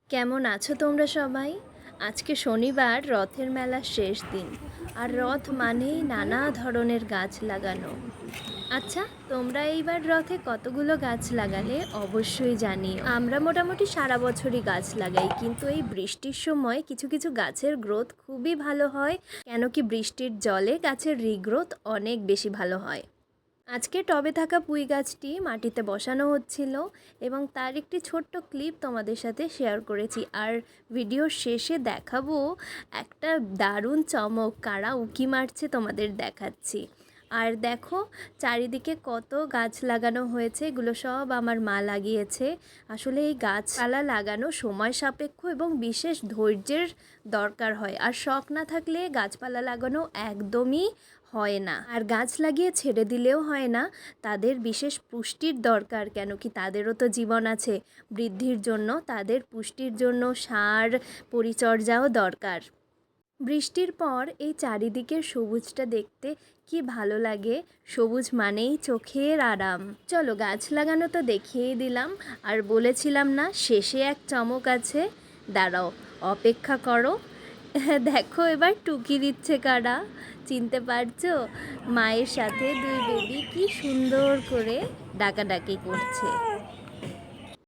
কেমন আছো তোমরা সবাই? আজকে শনিবার, রথের মেলার শেষ দিন। আর রথ মানেই নানা ধরনের গাছ লাগানো। আচ্ছা, তোমরা এইবার রথে কতগুলো গাছ লাগালে অবশ্যই জানিও। আমরা মোটামুটি সারা বছরই গাছ লাগাই, কিন্তু এই বৃষ্টির সময় কিছু কিছু গাছের গ্রোথ খুবই ভালো হয়। কেন কি বৃষ্টির জলে গাছের রিগ্রোথ অনেক বেশি ভালো হয়। আজকে টবে থাকা পুঁই গাছটি মাটিতে বসানো হচ্ছিল এবং তার একটি ছোট্ট ক্লিপ তোমাদের সাথে শেয়ার করেছি। আর ভিডিওর শেষে দেখাবো একটা দারুণ চমক, কারা উঁকি মারছে তোমাদের দেখাচ্ছি। আর দেখো চারিদিকে কত গাছ লাগানো হয়েছে, এগুলো সব আমার মা লাগিয়েছে। আসলে এই গাছপালা লাগানো সময় সাপেক্ষ এবং বিশেষ ধৈর্যের দরকার হয়, আর শখ না থাকলে গাছপালা লাগানো একদমই হয় না। আর গাছ লাগিয়ে ছেড়ে দিলেও হয় না, তাদের বিশেষ পুষ্টির দরকার। কেন কি তাদেরও তো জীবন আছে, বৃদ্ধির জন্য তাদের পুষ্টির জন্য সার পরিচর্যাও দরকার। বৃষ্টির পর এই চারিদিকের সবুজটা দেখতে কি ভালো লাগে। সবুজ মানেই চোখের আরাম। চলো গাছ লাগানো তো দেখিয়েই দিলাম, আর বলেছিলাম না শেষে এক চমক আছে, দাঁড়াও অপেক্ষা করো। দেখো এবার টুকি দিচ্ছে কারা, চিনতে পারছো? মায়ের সাথে দুই বেবি কি সুন্দর করে ডাকাডাকি করছে।